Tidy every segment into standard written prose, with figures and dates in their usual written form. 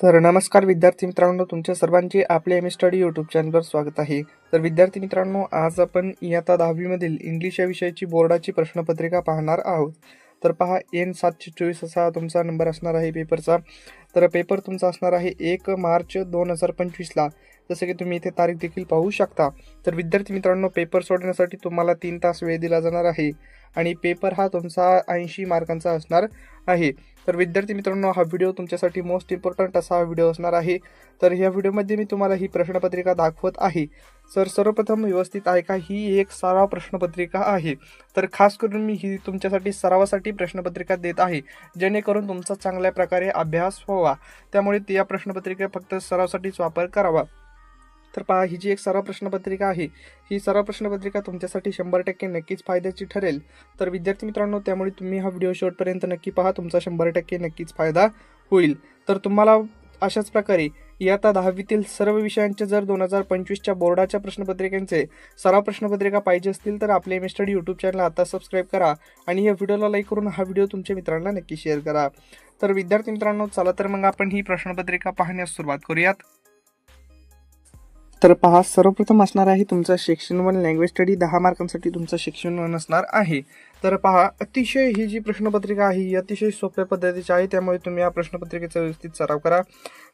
तर नमस्कार विद्यार्थी मित्रांनो, तुमच्या सर्वांचे आपले एम स्टडी यूट्यूब चॅनलवर स्वागत आहे। तर विद्यार्थी मित्रांनो, आज आपण इयत्ता 10वी मधील इंग्लिश या विषयाची बोर्डाची प्रश्नपत्रिका पाहणार आहोत। तर पहा, N724 असा तुमचा नंबर असणार आहे पेपरचा। तर पेपर तुमचा असणार आहे 1 मार्च 2025 ला, जसे की तुम्ही इथे तारीख देखील पाहू शकता। तर विद्यार्थी मित्रांनो, पेपर सोडवण्यासाठी तुम्हाला 3 तास वेळ दिला जाणार आहे आणि पेपर हा तुमचा 80 मार्कांचा असणार आहे। तर विद्यार्थी मित्रांनो, हा व्हिडिओ तुमच्यासाठी मोस्ट इम्पॉर्टंट असा व्हिडिओ असणार आहे। तर या व्हिडिओमध्ये मी तुम्हाला ही प्रश्नपत्रिका दाखवत आहे। सर सर्वप्रथम व्यवस्थित आहे का, ही एक सराव प्रश्नपत्रिका आहे। तर खास करून मी ही तुमच्यासाठी सरावासाठी प्रश्नपत्रिका देत आहे, जेणेकरून तुमचा चांगल्या प्रकारे अभ्यास व्हावा। त्यामुळे या प्रश्नपत्रिका फक्त सरावासाठीच वापर करावा। तर पहा, ही जी एक सराव प्रश्नपत्रिका आहे, ही सराव प्रश्नपत्रिका तुमच्यासाठी 100% नक्कीच फायद्याची ठरेल। तर विद्यार्थी मित्रांनो, त्यामुळे तुम्ही हा व्हिडिओ शेवटपर्यंत नक्की पहा, तुमचा 100% नक्कीच फायदा होईल। तर तुम्हाला अशाच प्रकारे इयत्ता 10वीतील सर्व विषयांचे जर 2025च्या बोर्डाच्या प्रश्नपत्रिकांचे सराव प्रश्नपत्रिका पाहिजे असतील तर आपले एम स्टडी यूट्यूब चॅनल आता सबस्क्राईब करा आणि या व्हिडिओला लाईक करून हा व्हिडिओ तुमच्या मित्रांना नक्की शेअर करा। तर विद्यार्थी मित्रांनो, चला तर मग आपण ही प्रश्नपत्रिका पाहण्यास सुरुवात करूयात। तर पहा, सर्वप्रथम असणार आहे तुमचा सेक्शन 1 लँग्वेज स्टडी, 10 मार्कांसाठी तुमचा सेक्शन 1 असणार आहे। तर पहा, अतिशय ही जी प्रश्नपत्रिका आहे ही अतिशय सोप्या पद्धतीची आहे, त्यामुळे तुम्ही या प्रश्नपत्रिकेचा व्यवस्थित सराव करा।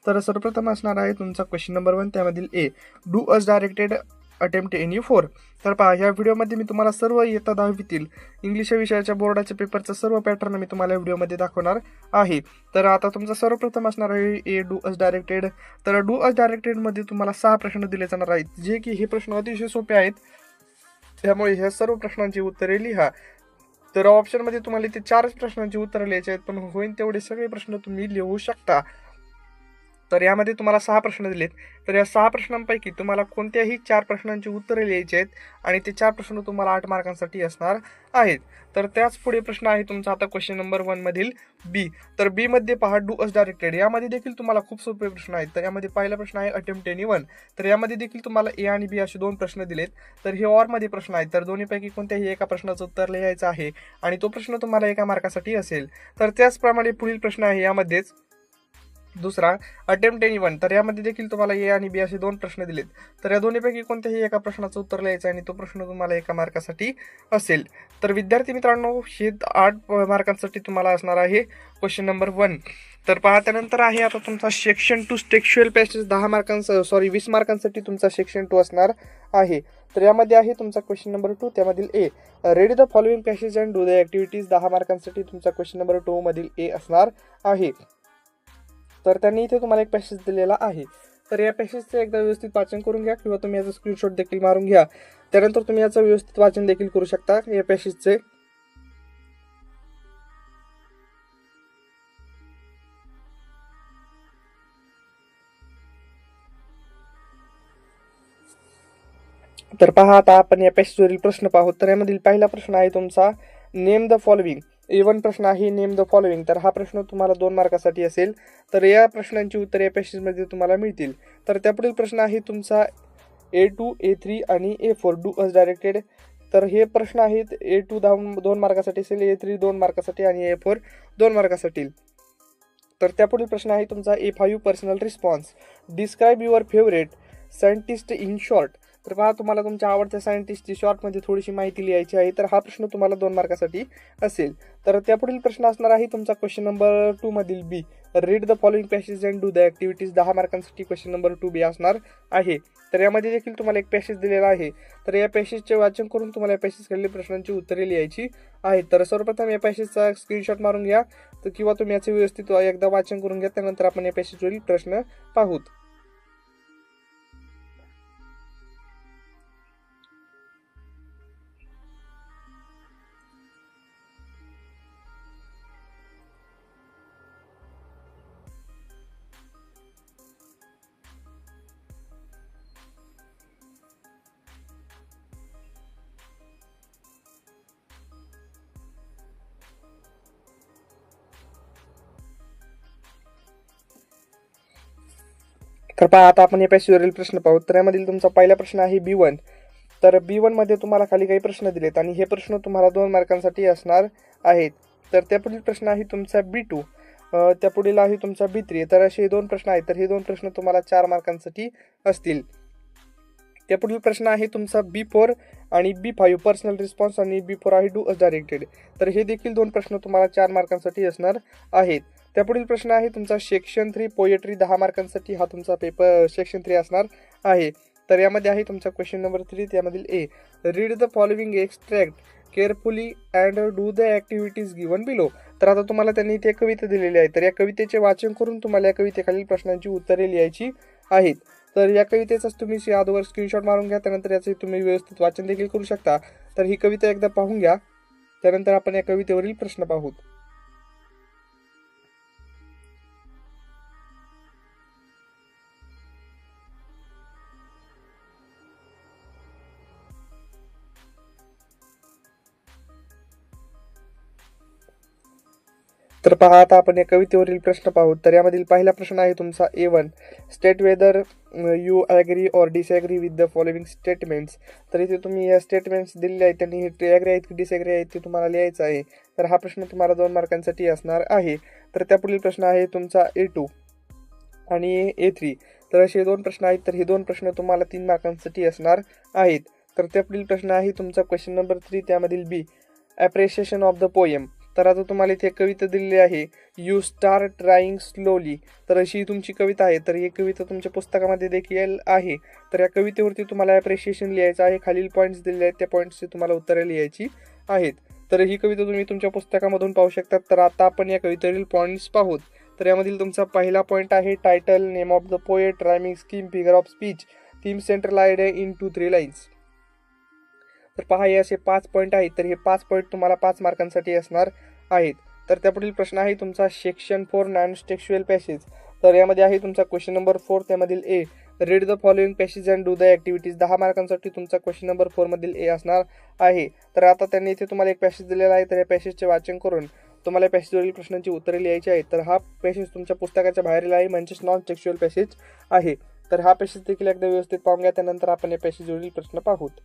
तर सर्वप्रथम असणार आहे तुमचा क्वेश्चन नंबर 1, त्यामधील A, do as directed attempt any 4। तर पहा, या व्हिडिओमध्ये मी तुम्हाला सर्व इयत्ता 10वीतील इंग्लिश या विषयाच्या बोर्डाच्या पेपरचा सर्व पॅटर्न मी तुम्हाला व्हिडिओमध्ये दाखवणार आहे। तर आता तुमचा सर्वप्रथम असणार आहे ए, डू अस डायरेक्टेड। तर डू अस डायरेक्टेडमध्ये तुम्हाला 6 प्रश्न दिले जाणार आहेत, जे की हे प्रश्न अतिशय सोपे आहेत, त्यामुळे ह्या सर्व प्रश्नांची उत्तरे लिहा। तर ऑप्शनमध्ये तुम्हाला इथे 4 प्रश्नांची उत्तरे लिहायची आहेत, पण होईल तेवढे सगळे प्रश्न तुम्ही लिहू शकता। तर यामध्ये तुम्हाला 6 प्रश्न दिलेत, तर या 6 प्रश्नांपैकी तुम्हाला कोणत्याही 4 प्रश्नांची उत्तरे लिहायची आहेत आणि ते 4 प्रश्न तुम्हाला 8 मार्कांसाठी असणार आहेत। तर त्याच पुढे प्रश्न आहे तुमचा आता क्वेश्चन नंबर 1 मधील बी। तर बी मध्ये पहा, डू अस डायरेक्टेड, यामध्ये देखील तुम्हाला खूप सोपे प्रश्न आहेत। तर यामध्ये पहिला प्रश्न आहे अटेम्प्ट एनी 1। तर यामध्ये देखील तुम्हाला ए आणि बी असे 2 प्रश्न दिलेत। तर हे ऑर मध्ये प्रश्न आहेत, तर दोन्हीपैकी कोणत्याही एका प्रश्नाचं उत्तर लिहायचं आहे आणि तो प्रश्न तुम्हाला 1 मार्कासाठी असेल। तर त्याचप्रमाणे पुढील प्रश्न आहे यामध्येच दुसरा अटेम्प्ट एनी 1। तर यामध्ये देखील तुम्हाला ए आणि बी असे 2 प्रश्न दिलेत, तर या दोन्हीपैकी कोणत्याही एका प्रश्नाचं उत्तर लिहायचं आणि तो प्रश्न तुम्हाला 1 मार्कासाठी असेल। तर विद्यार्थी मित्रांनो, हे 8 मार्कांसाठी तुम्हाला असणार आहे क्वेश्चन नंबर 1। तर पहा, त्यानंतर आहे आता तुमचा सेक्शन 2 टेक्स्चुअल पॅसेज, 20 मार्कांसाठी तुमचा सेक्शन 2 असणार आहे। तर यामध्ये आहे तुमचा क्वेश्चन नंबर 2, त्यामधील A, read the following passage and do the activities, 10 मार्कांसाठी तुमचा क्वेश्चन नंबर 2 मधील ए असणार आहे। तर त्यांनी इथे तुम्हाला एक पॅसेज दिलेला आहे, तर या पॅसेजचं एकदा व्यवस्थित वाचन करून घ्या, किंवा तुम्ही याचा स्क्रीनशॉट देखील मारून घ्या, त्यानंतर तुम्ही याचं व्यवस्थित वाचन देखील करू शकता या पॅसेजचे। तर पहा, आता आपण या पॅसेजवरील प्रश्न पाहू। तर यामधील पहिला प्रश्न आहे तुमचा नेम द फॉलोइंग, A1 प्रश्न आहे नेम द फॉलोइंग। तर हा प्रश्न तुम्हाला 2 मार्कासाठी असेल। तर या प्रश्नांची उत्तरे या पॅसेजमध्ये तुम्हाला मिळतील। तर त्यापुढील प्रश्न आहे तुमचा A2, A3 आणि A4, डू अस डायरेक्टेड। तर हे प्रश्न आहेत A2 2 मार्कासाठी असेल, A3 2 मार्कासाठी आणि A4 2 मार्कासाठी। तर त्यापुढील प्रश्न आहे तुमचा A5 personal response, describe your favourite scientist in short. तर पहा, तुम्हाला तुमच्या आवडत्या सायंटिस्टची शॉर्टमध्ये थोडीशी माहिती लिहायची आहे, तर हा प्रश्न तुम्हाला 2 मार्कासाठी असेल। तर त्यापुढील प्रश्न असणार आहे तुमचा क्वेश्चन नंबर 2 मधील B, read the following passage and do the activities, 10 मार्कांसाठी क्वेश्चन नंबर 2 बी असणार आहे। तर यामध्ये देखील तुम्हाला एक पॅसेज दिलेला आहे, तर या पॅसेजचे वाचन करून तुम्हाला या पॅसेजकडील प्रश्नांची उत्तरे लिहायची आहेत। तर सर्वप्रथम या पॅसेजचा स्क्रीनशॉट मारून घ्या, तर किंवा तुम्ही याचे व्यवस्थित एकदा वाचन करून घ्या, त्यानंतर आपण या पॅसेजवरील प्रश्न पाहूत। तर पहा, आता आपण या पॅसेजवरील प्रश्न पाहू। तर यामधील तुमचा पहिला प्रश्न आहे B1। तर B1 मध्ये तुम्हाला खाली काही प्रश्न दिलेत आणि हे प्रश्न तुम्हाला 2 मार्कांसाठी असणार आहेत। तर त्यापुढील प्रश्न आहे तुमचा B2, त्या पुढील आहे तुमचा B3. तर असे 2 प्रश्न आहेत. तर हे 2 प्रश्न तुम्हाला 4 मार्कांसाठी असतील. त्या पुढील प्रश्न आहे तुमचा B4 आणि B5 पर्सनल रिस्पॉन्स आणि B4 आहे डू अस डायरेक्टेड. तर हे देखील 2 प्रश्न तुम्हाला 4 मार्कांसाठी असणार आहेत. त्या पुढील प्रश्न आहे तुमचा सेक्शन 3 पोएट्री 10 मार्कांसाठी हा तुमचा पेपर सेक्शन 3 असणार आहे. तर यामध्ये आहे तुमचा क्वेश्चन नंबर 3. त्यामधील A, read the following extract carefully and do the activities given below. तर आता तुम्हाला त्यांनी इथे कविता दिलेली आहे. तर या कवितेचे वाचन करून तुम्हाला या कवितेखालील प्रश्नांची उत्तरे लिहायची आहेत. तर या कवितेचाच तुम्ही अगोदर स्क्रीनशॉट मारून घ्या. त्यानंतर याचे तुम्ही व्यवस्थित वाचन देखील करू शकता. तर ही कविता एकदा पाहून घ्या. त्यानंतर आपण या कवितेवरील प्रश्न पाहू. तर पहा, आता आपण या कवितेवरील प्रश्न पाहू. तर यामधील पहिला प्रश्न आहे तुमचा A1, state whether you agree or disagree with the following statements. तर इथे तुम्ही या स्टेटमेंट्स दिलेले आहेत, त्यांनी हे ॲग्री आहेत की डिसॲग्री आहेत ते तुम्हाला लिहायचं आहे. तर हा प्रश्न तुम्हाला 2 मार्कांसाठी असणार आहे. तर त्या पुढील प्रश्न आहे तुमचा A2 आणि A3. तर असे 2 प्रश्न आहेत. तर हे 2 प्रश्न तुम्हाला 3 मार्कांसाठी असणार आहेत. तर त्या पुढील प्रश्न आहे तुमचा क्वेश्चन नंबर 3. त्यामधील बी, ॲप्रिशिएशन ऑफ द पोएम. तर आता तुम्हाला इथे कविता दिलेली आहे, यू स्टार्ट ट्राईंग स्लोली. तर अशी तुमची कविता आहे. तर ही कविता तुमच्या पुस्तकामध्ये देखील आहे. तर या कवितेवरती तुम्हाला ॲप्रिशिएशन लिहायचं आहे. खालील पॉईंट्स दिलेले आहेत, त्या पॉईंट्सची तुम्हाला उत्तरे लिहायची आहेत. तर ही कविता तुम्ही तुमच्या पुस्तकामधून पाहू शकता. तर आता आपण या कवितेवरील पॉईंट्स पाहूत. तर यामधील तुमचा पहिला पॉईंट आहे title, name of the poet, rhyming scheme, figure of speech, theme, central idea in 2-3 lines. तर पहा, हे असे 5 पॉईंट आहेत. तर हे 5 पॉईंट तुम्हाला 5 मार्कांसाठी असणार आहेत. तर त्या पुढील प्रश्न आहे तुमचा सेक्शन 4 नॉन टेक्स्च्युअल पॅसेज. तर यामध्ये आहे तुमचा क्वेश्चन नंबर 4. त्यामधील A, read the following passage and do the activities. 10 मार्कांसाठी तुमचा क्वेश्चन नंबर 4 मधील ए असणार आहे. तर आता त्यांनी इथे तुम्हाला एक पॅसेज दिलेला आहे. तर या पॅसेजचे वाचन करून तुम्हाला या पॅसेजवरील प्रश्नांची उत्तरे लिहायची आहेत. तर हा पॅसेज तुमच्या पुस्तकाच्या बाहेरील आहे, म्हणजेच नॉन टेक्स्च्युअल पॅसेज आहे. तर हा पॅसेज देखील एकदा व्यवस्थित पाहून घ्या. त्यानंतर आपण या पॅसेजवरील प्रश्न पाहूत.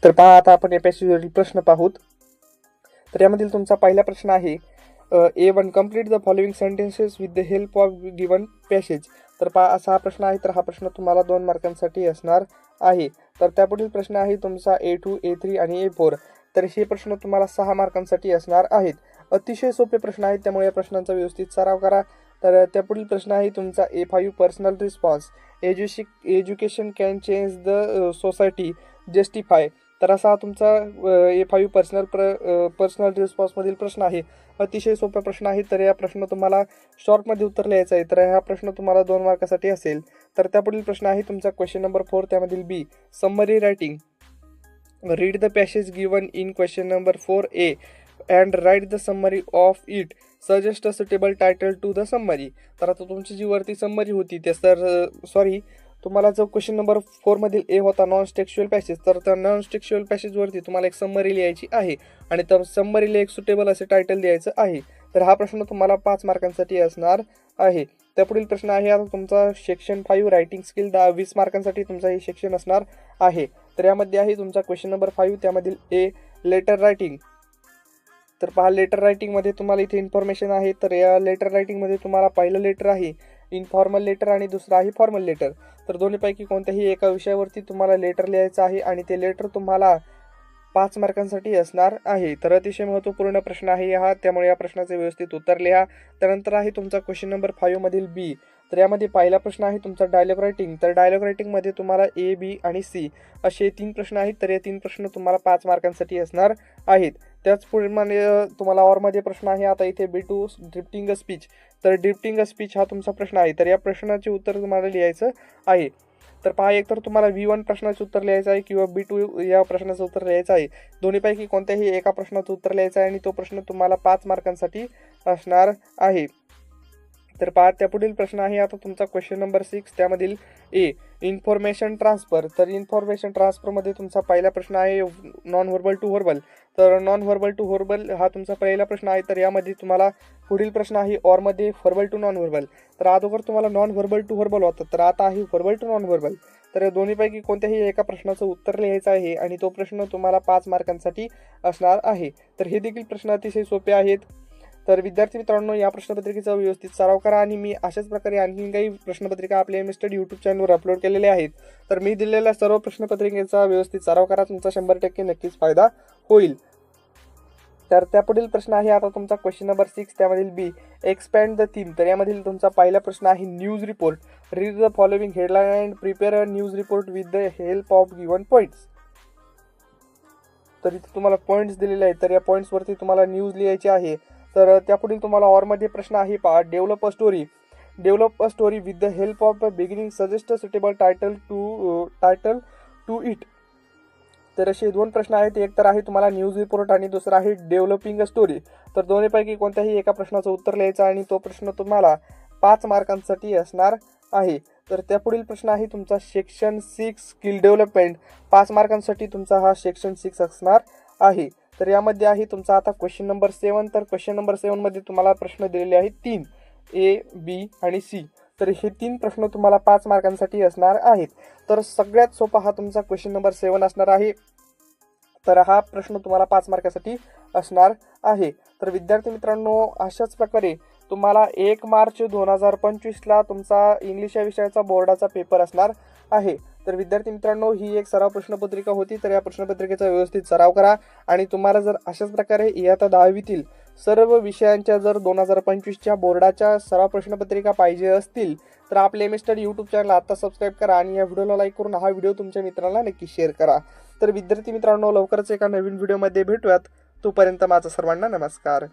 तर पहा, आता आपण या पॅसेजवरील प्रश्न पाहूत. तर यामधील तुमचा पहिला प्रश्न आहे A1, complete the following sentences with the help of given passage. तर पहा, असा हा प्रश्न आहे. तर हा प्रश्न तुम्हाला 2 मार्कांसाठी असणार आहे. तर त्यापुढील प्रश्न आहे तुमचा A2, A3 आणि A4. तर हे प्रश्न तुम्हाला 6 मार्कांसाठी असणार आहेत. अतिशय सोपे प्रश्न आहेत, त्यामुळे या प्रश्नांचा व्यवस्थित सराव करा. तर त्यापुढील प्रश्न आहे तुमचा A5, personal response, education can change the society, justify. तर असा तुमचा A5 पर्सनल रिस्पॉन्समधील प्रश्न आहे. अतिशय सोपा प्रश्न आहे. तर या प्रश्न तुम्हाला शॉर्टमध्ये उत्तर लिहायचं आहे. तर हा प्रश्न तुम्हाला 2 मार्कासाठी असेल. तर त्यापुढील प्रश्न आहे तुमचा क्वेश्चन नंबर 4. त्यामधील B, summary writing, read the passage given in question number 4A and write the summary of it, suggest a suitable title to the summary. तर आता तुमची जी वरती समरी होती ते तुम्हाला जो क्वेश्चन नंबर 4 मधील ए होता नॉन टेक्स्च्युअल पॅसेज, तर त्या नॉन टेक्स्च्युअल पॅसेजवरती तुम्हाला एक समरी लिहायची आहे आणि त्या समरीला एक सुटेबल असे टायटल द्यायचं आहे. तर हा प्रश्न तुम्हाला 5 मार्कांसाठी असणार आहे. त्या पुढील प्रश्न आहे आता तुमचा सेक्शन 5 रायटिंग स्किल, 20 मार्कांसाठी तुमचा हे सेक्शन असणार आहे. तर यामध्ये आहे तुमचा क्वेश्चन नंबर 5. त्यामधील ए, लेटर रायटिंग. तर पहा, लेटर रायटिंगमध्ये तुम्हाला इथे इन्फॉर्मेशन आहे. तर या लेटर रायटिंगमध्ये तुम्हाला पहिलं लेटर आहे इनफॉर्मल लेटर आणि दुसरं आहे फॉर्मल लेटर. तर दोन्हीपैकी कोणत्याही एका विषयावरती तुम्हाला लेटर लिहायचं आहे आणि ते लेटर तुम्हाला 5 मार्कांसाठी असणार आहे. तर अतिशय महत्त्वपूर्ण प्रश्न आहे हा, त्यामुळे या प्रश्नाचे व्यवस्थित उत्तर लिहा. त्यानंतर आहे तुमचा क्वेश्चन नंबर 5 मधील बी. तर यामध्ये पहिला प्रश्न आहे तुमचा डायलॉग रायटिंग. तर डायलॉग रायटिंगमध्ये तुम्हाला A, B आणि C असे 3 प्रश्न आहेत. तर या 3 प्रश्न तुम्हाला 5 मार्कांसाठी असणार आहेत. त्याचप्रमाणे तुम्हाला ऑरमध्ये प्रश्न आहे आता इथे B2, ड्रिफ्टिंग अ स्पीच. तर ड्रिफ्टिंग अ स्पीच हा तुमचा प्रश्न आहे. तर या प्रश्नाचे उत्तर तुम्हाला लिहायचं आहे. तर पहा, एकतर तुम्हाला V1 प्रश्नाचं उत्तर लिहायचं आहे किंवा B2 या प्रश्नाचं उत्तर लिहायचं आहे. दोन्हीपैकी कोणत्याही एका प्रश्नाचं उत्तर लिहायचं आहे आणि तो प्रश्न तुम्हाला 5 मार्कांसाठी असणार आहे. तर पहा, त्यापुढील प्रश्न आहे आता तुमचा क्वेश्चन नंबर 6. त्यामधील ए, इन्फॉर्मेशन ट्रान्सफर. तर इन्फॉर्मेशन ट्रान्सफरमध्ये तुमचा पहिला प्रश्न आहे नॉन व्हर्बल टू व्हर्बल. तर नॉन व्हर्बल टू व्हर्बल हा तुमचा पहिला प्रश्न आहे. तर यामध्ये तुम्हाला पुढील प्रश्न आहे ऑरमध्ये व्हर्बल टू नॉन व्हर्बल. तर अगोदर तुम्हाला नॉन व्हर्बल टू व्हर्बल होतं, तर आता आहे व्हर्बल टू नॉन व्हर्बल. तर दोन्हीपैकी कोणत्याही एका प्रश्नाचं उत्तर लिहायचं आहे आणि तो प्रश्न तुम्हाला 5 मार्कांसाठी असणार आहे. तर हे देखील प्रश्न अतिशय सोपे आहेत. तर विद्यार्थी मित्रांनो, या प्रश्नपत्रिकेचा व्यवस्थित सराव करा आणि मी अशाच प्रकारे आणखी काही प्रश्नपत्रिका आपल्या MS स्टडी यूट्यूब चॅनलवर अपलोड केलेल्या आहेत. तर मी दिलेल्या सर्व प्रश्नपत्रिकेचा व्यवस्थित सराव करा, तुमचा 100% नक्कीच फायदा होईल. तर त्यापुढील प्रश्न आहे आता तुमचा क्वेश्चन नंबर 6. त्यामधील बी, एक्सपॅन्ड द थीम. तर यामधील तुमचा पहिला प्रश्न आहे news report. Read the following headline and prepare a news report with the help of given points. तर इथे तुम्हाला पॉईंट्स दिलेले आहेत, तर या पॉईंट्सवरती तुम्हाला न्यूज लिहायची आहे. तर त्यापुढील तुम्हाला ऑरमध्ये प्रश्न आहे पहा, develop a story. Develop a story with the help of beginning, suggest a suitable title to it. तर असे 2 प्रश्न आहेत. एक तर आहे तुम्हाला न्यूज रिपोर्ट आणि दुसरा आहे डेव्हलपिंग अ स्टोरी. तर दोन्हीपैकी कोणत्याही एका प्रश्नाचं उत्तर लिहायचं आणि तो प्रश्न तुम्हाला 5 मार्कांसाठी असणार आहे. तर त्यापुढील प्रश्न आहे तुमचा सेक्शन 6 स्किल डेव्हलपमेंट. 5 मार्कांसाठी तुमचा हा सेक्शन 6 असणार आहे. तर यामध्ये आहे तुमचा आता क्वेश्चन नंबर 7. तर क्वेश्चन नंबर 7 मध्ये तुम्हाला प्रश्न दिलेले आहेत 3, A, B आणि C. तर हे 3 प्रश्न तुम्हाला 5 मार्कांसाठी असणार आहेत. तर सगळ्यात सोपा हा तुमचा क्वेश्चन नंबर 7 असणार आहे. तर हा प्रश्न तुम्हाला 5 मार्कासाठी असणार आहे. तर विद्यार्थी मित्रांनो, अशाच प्रकारे तुम्हाला 1 मार्च 2025ला तुमचा इंग्लिश या विषयाचा बोर्डाचा पेपर असणार आहे. तर विद्यार्थी मित्रांनो, ही एक सराव प्रश्नपत्रिका होती. तर या प्रश्नपत्रिकेचा व्यवस्थित सराव करा आणि तुम्हाला जर अशाच प्रकारे इयत्ता 10वीतील सर्व विषयांच्या जर 2025च्या बोर्डाच्या सराव प्रश्नपत्रिका पाहिजे असतील तर आपले MS स्टडी यूट्यूब चॅनल आता सबस्क्राईब करा आणि या व्हिडिओला लाईक करून हा व्हिडिओ तुमच्या मित्रांना नक्की शेअर करा. तर विद्यार्थी मित्रांनो, लवकरच एका नवीन व्हिडिओमध्ये भेटूयात. तोपर्यंत माझा सर्वांना नमस्कार.